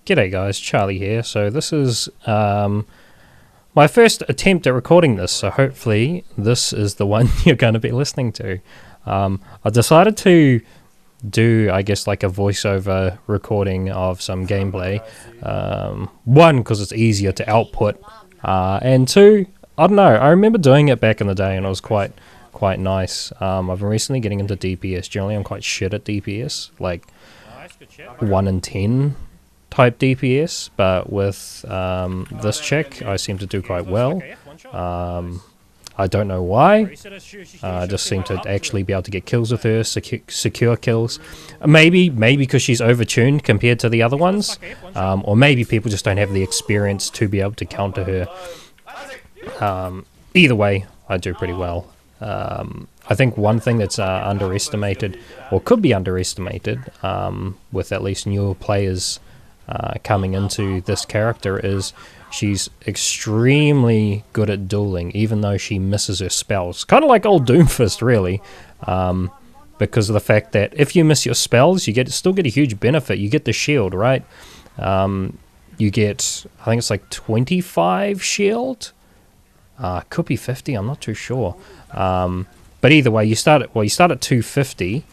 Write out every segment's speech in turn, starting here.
G'day guys, Charlie here. So this is my first attempt at recording this, so hopefully this is the one you're going to be listening to. I decided to do, I guess, like a voiceover recording of some gameplay. One, because it's easier to output, and two, I don't know, I remember doing it back in the day and it was quite nice. I've been recently getting into DPS. Generally I'm quite shit at DPS, like 1 in 10 type DPS, but with this chick I seem to do quite well. I don't know why. I just seem to actually be able to get kills with her, secure kills. Maybe because she's overtuned compared to the other ones, or maybe people just don't have the experience to be able to counter her. Either way, I do pretty well. I think one thing that's underestimated, or could be underestimated, with at least newer players coming into this character, is she's extremely good at dueling, even though she misses her spells. Kind of like old Doomfist, really, because of the fact that if you miss your spells, you still get a huge benefit. You get the shield, right? You get, I think it's like 25 shield. Could be 50. I'm not too sure. But either way, you start at 250.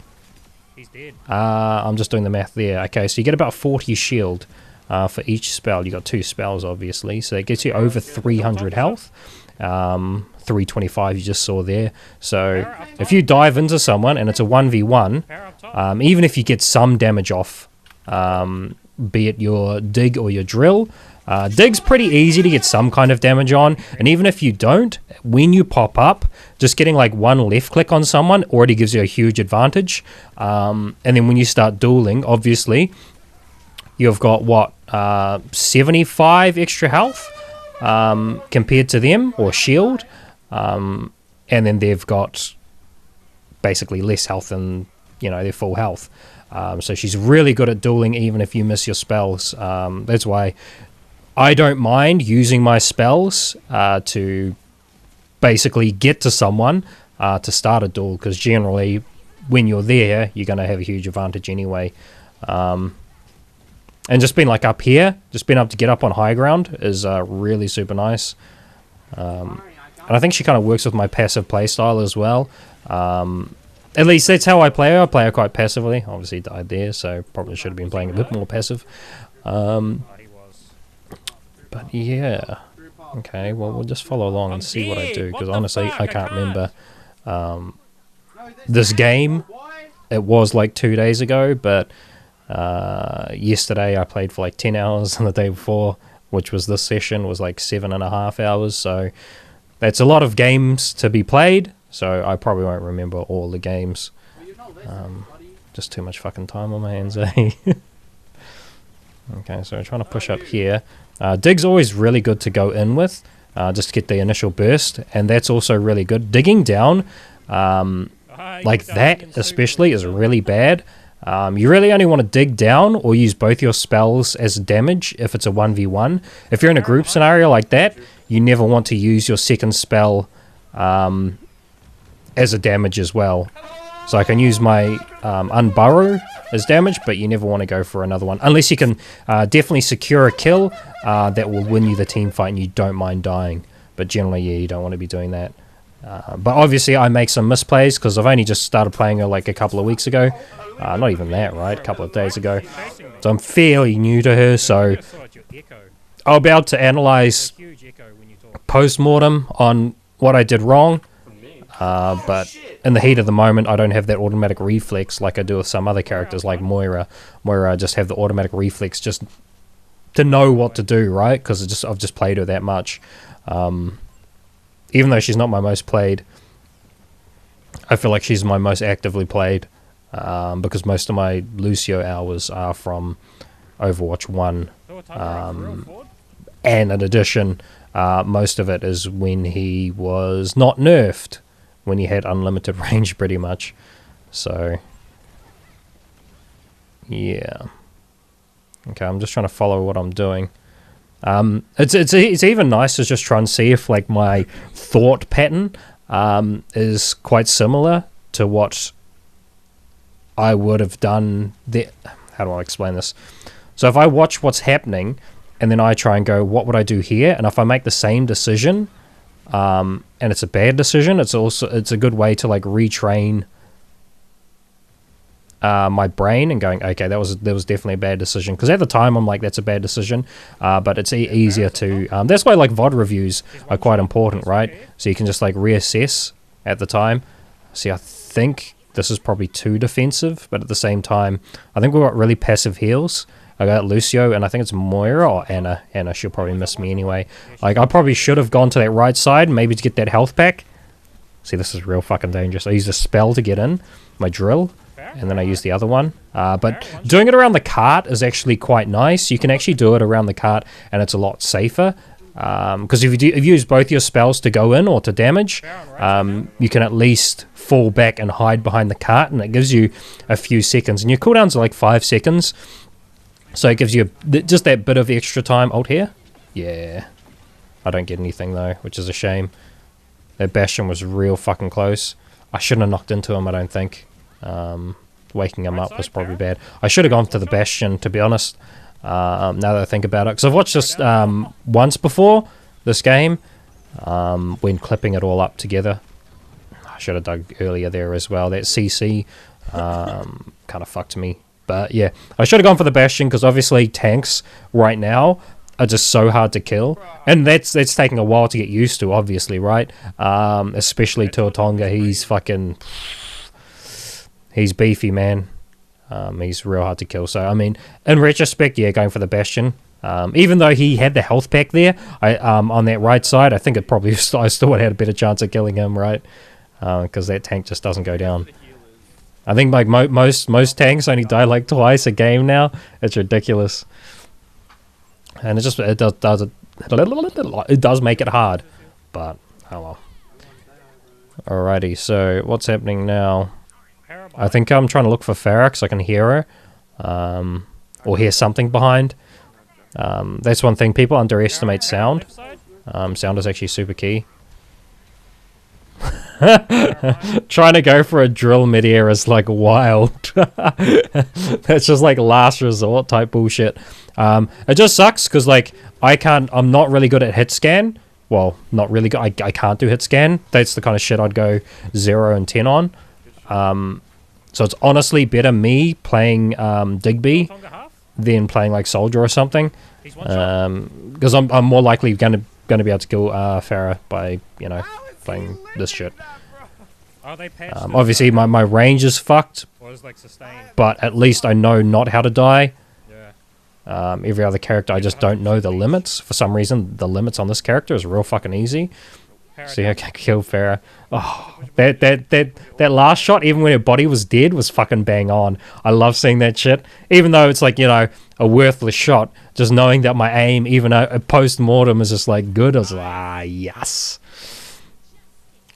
He's dead. I'm just doing the math there. Okay, so you get about 40 shield for each spell. You got 2 spells, obviously, so it gets you over 300 health. 325 you just saw there. So if you dive into someone and it's a 1v1, even if you get some damage off, be it your dig or your drill, dig's pretty easy to get some kind of damage on, and even if you don't, when you pop up, just getting like one left click on someone already gives you a huge advantage. And then when you start dueling, obviously you've got what, 75 extra health compared to them, or shield, and then they've got basically less health than, you know, their full health. So she's really good at dueling even if you miss your spells. That's why I don't mind using my spells to basically get to someone to start a duel, because generally when you're there you're going to have a huge advantage anyway. And just being like up here, just being able to get up on high ground is really super nice. And I think she kind of works with my passive playstyle as well. At least that's how I play her. I play her quite passively. Obviously died there, so probably should have been playing a bit more passive. But yeah, okay, well we'll just follow along and see what I do, because honestly I can't remember this game. It was like 2 days ago, but yesterday I played for like 10 hours, and the day before, which was this session, was like 7.5 hours, so that's a lot of games to be played, so I probably won't remember all the games. Just too much fucking time on my hands, eh? Okay, so I'm trying to push up here. Dig's always really good to go in with, just to get the initial burst, and that's also really good. Digging down, like that especially, is really bad. You really only want to dig down or use both your spells as damage if it's a 1v1. If you're in a group scenario like that, you never want to use your second spell as a damage as well. So I can use my Unburrow as damage, but you never want to go for another one. Unless you can definitely secure a kill that will win you the team fight and you don't mind dying. But generally, yeah, you don't want to be doing that. But obviously I make some misplays, because I've only just started playing her like a couple of weeks ago. Not even that, right? A couple of days ago. So I'm fairly new to her, so I'll be able to analyze post-mortem on what I did wrong. But in the heat of the moment, I don't have that automatic reflex like I do with some other characters like Moira. Moira, I just have the automatic reflex just to know what to do, right? Because I've just played her that much. Even though she's not my most played, I feel like she's my most actively played, because most of my Lucio hours are from Overwatch 1. And in addition, most of it is when he was not nerfed, when he had unlimited range pretty much. So yeah, okay, I'm just trying to follow what I'm doing. It's even nice to just try and see if like my thought pattern is quite similar to what I would have done there. How do I explain this? So if I watch what's happening, and then I try and go, what would I do here? And if I make the same decision, and it's a bad decision, it's a good way to like retrain my brain and going, okay, that was definitely a bad decision, because at the time I'm like, that's a bad decision, but it's easier to that's why like VOD reviews are quite important, right? So you can just like reassess at the time. See, I think this is probably too defensive, but at the same time I think we've got really passive heals. I got Lucio, and I think it's Moira or Anna. She'll probably miss me anyway. Like, I probably should have gone to that right side, maybe to get that health pack. See, this is real fucking dangerous. I used a spell to get in, my drill, and then I used the other one. But doing it around the cart is actually quite nice. You can actually do it around the cart, and it's a lot safer. Because if you use both your spells to go in or to damage, you can at least fall back and hide behind the cart, and it gives you a few seconds. And your cooldowns are like 5 seconds. So it gives you just that bit of extra time. Ult here? Yeah. I don't get anything though, which is a shame. That Bastion was real fucking close. I shouldn't have knocked into him, I don't think. Waking him up was probably bad. I should have gone to the Bastion, to be honest, now that I think about it. Because I've watched this once before, this game, when clipping it all up together. I should have dug earlier there as well. That CC kind of fucked me. But yeah, I should have gone for the Bastion, because obviously tanks right now are just so hard to kill, and that's taking a while to get used to, obviously, right? Especially Tuatonga, he's beefy, man. He's real hard to kill. So I mean, in retrospect, yeah, going for the Bastion. Even though he had the health pack there, on that right side, I think it probably I still would have had a better chance of killing him, right? Because that tank just doesn't go down. I think like most tanks only die like twice a game now. It's ridiculous, and it does make it hard. But oh well. Alrighty, so what's happening now? I think I'm trying to look for Farah because I can hear her, or hear something behind. That's one thing, people underestimate sound. Sound is actually super key. Trying to go for a drill mid-air is like wild. That's just like last resort type bullshit. It just sucks because like I'm not really good at hit scan. Well, not really good. I can't do hit scan. That's the kind of shit I'd go 0 and 10 on. So it's honestly better me playing Digby than playing like Soldier or something, because I'm more likely gonna be able to kill Farah by playing this shit. Obviously my range is fucked, but at least I know not how to die. Every other character I just don't know the limits. For some reason the limits on this character is real fucking easy. So yeah, I can kill Farah. Oh, that last shot, even when her body was dead, was fucking bang on. I love seeing that shit. Even though it's like, a worthless shot, just knowing that my aim, even a post-mortem, is just like good. I was like, yes.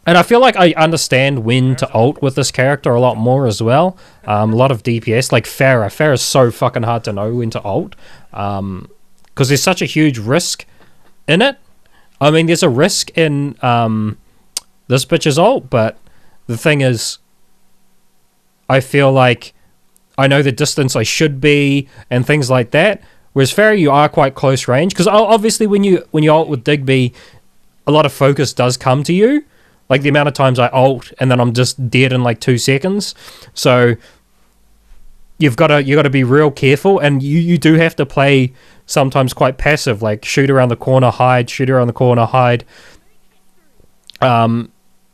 And I feel like I understand when to ult with this character a lot more as well. A lot of DPS, like Farah is so fucking hard to know when to ult. Because there's such a huge risk in it. I mean, there's a risk in this bitch's ult, but the thing is, I feel like I know the distance I should be and things like that. Whereas Farah, you are quite close range, because obviously when you ult with Digby, a lot of focus does come to you. Like the amount of times I ult and then I'm just dead in like 2 seconds. So you got to be real careful, and you do have to play sometimes quite passive, like shoot around the corner, hide, shoot around the corner, hide.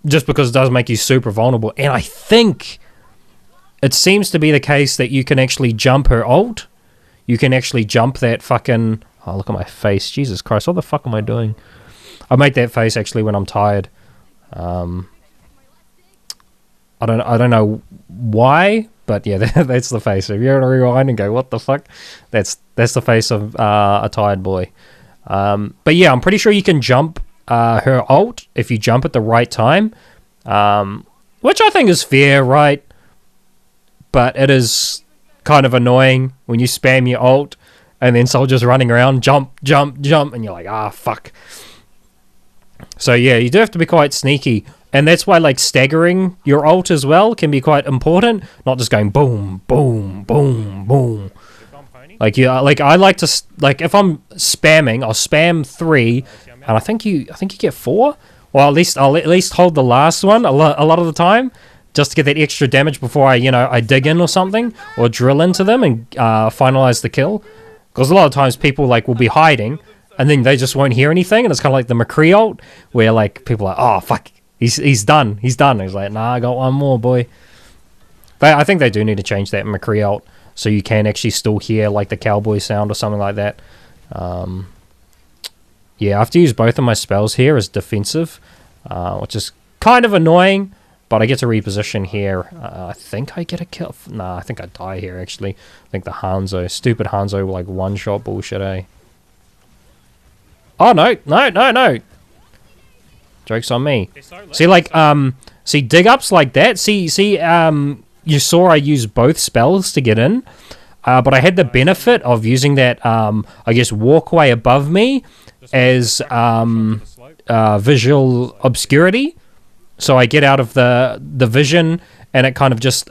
Just because it does make you super vulnerable. And I think it seems to be the case that you can actually jump her ult. You can actually jump that fucking... Oh, look at my face. Jesus Christ, what the fuck am I doing? I make that face actually when I'm tired. I don't know why, but yeah, that's the face. If you're gonna rewind and go, what the fuck? That's the face of a tired boy. But yeah, I'm pretty sure you can jump her ult if you jump at the right time, which I think is fair, right? But it is kind of annoying when you spam your ult and then soldiers running around, jump, and you're like, ah, fuck. So yeah, you do have to be quite sneaky. And that's why like staggering your ult as well can be quite important. Not just going boom, boom, boom, boom. Like I like to like if I'm spamming, I'll spam 3, and I think you get 4. Well, I'll at least hold the last one a lot of the time, just to get that extra damage before I dig in or something, or drill into them and finalize the kill. Because a lot of times people like will be hiding, and then they just won't hear anything, and it's kind of like the McCree ult, where like people are like, oh fuck, he's done. He's like, nah, I got one more, boy. But I think they do need to change that McCree ult, so you can actually still hear like the cowboy sound or something like that. Yeah, I have to use both of my spells here as defensive, which is kind of annoying, but I get to reposition here. I think I get a kill. Nah, I think I die here, actually. I think the stupid Hanzo, like, one-shot bullshit, eh? Oh, no. Joke's on me. See, like, see, dig-ups like that. See, you saw I used both spells to get in, but I had the benefit of using that, I guess, walkway above me as visual obscurity, so I get out of the vision, and it kind of just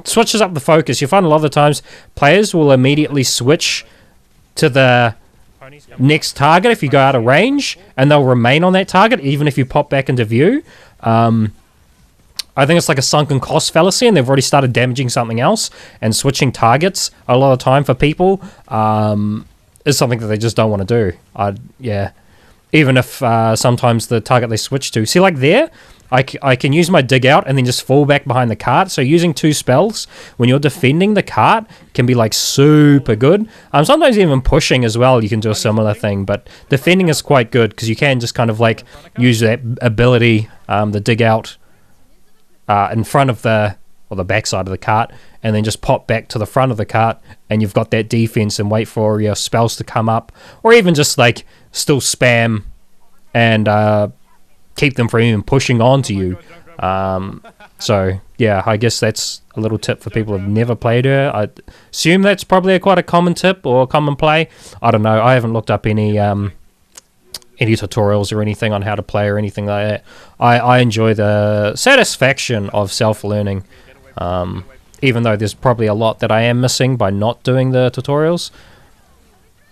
switches up the focus. You find a lot of the times players will immediately switch to the next target if you go out of range, and they'll remain on that target even if you pop back into view. I think it's like a sunken cost fallacy, and they've already started damaging something else, and switching targets a lot of time for people is something that they just don't want to do. Yeah, even if sometimes the target they switch to, see, like there, I can use my dig out and then just fall back behind the cart. So using 2 spells when you're defending the cart can be like super good. Sometimes even pushing as well, you can do a similar thing, but defending is quite good because you can just kind of like use that ability, the dig out, in front of the back side of the cart, and then just pop back to the front of the cart, and you've got that defense and wait for your spells to come up, or even just like still spam and keep them from even pushing onto you. So yeah, I guess that's a little tip for people who've never played her. I assume that's probably quite a common tip or common play. I don't know. I haven't looked up any tutorials or anything on how to play or anything like that. I enjoy the satisfaction of self-learning, even though there's probably a lot that I am missing by not doing the tutorials.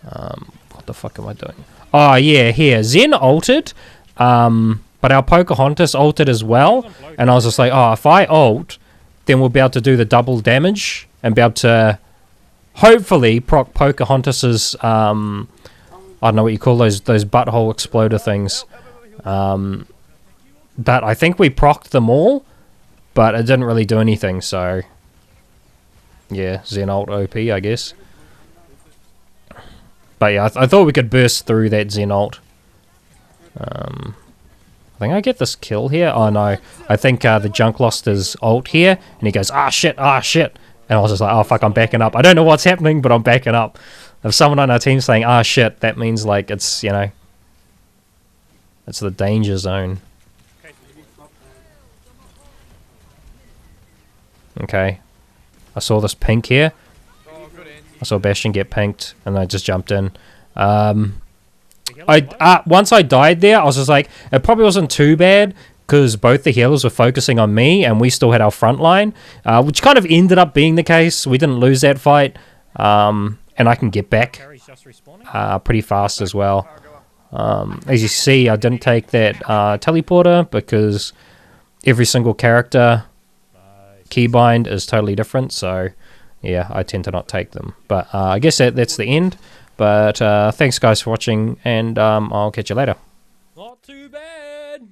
What the fuck am I doing? Oh yeah, here, Zen altered, but our Pocahontas altered as well, and I was just like, oh, if I ult, then we'll be able to do the double damage and be able to hopefully proc Pocahontas's I don't know what you call those butthole exploder things. But I think we procced them all, but it didn't really do anything, so yeah, Zen ult OP, I guess. But yeah, I thought we could burst through that Zen ult. I think I get this kill here. Oh no, I think the Junk lost his ult here, and he goes, ah shit, and I was just like, oh fuck, I'm backing up. I don't know what's happening, but I'm backing up. If someone on our team saying, ah shit, that means like it's, it's the danger zone. Okay. I saw this pink here. I saw Bastion get pinked, and I just jumped in. Once I died there, I was just like, it probably wasn't too bad, because both the healers were focusing on me, and we still had our front line, which kind of ended up being the case. We didn't lose that fight. And I can get back pretty fast as well. As you see, I didn't take that teleporter because every single character keybind is totally different. So yeah, I tend to not take them. But I guess that's the end. But thanks guys for watching, and I'll catch you later. Not too bad.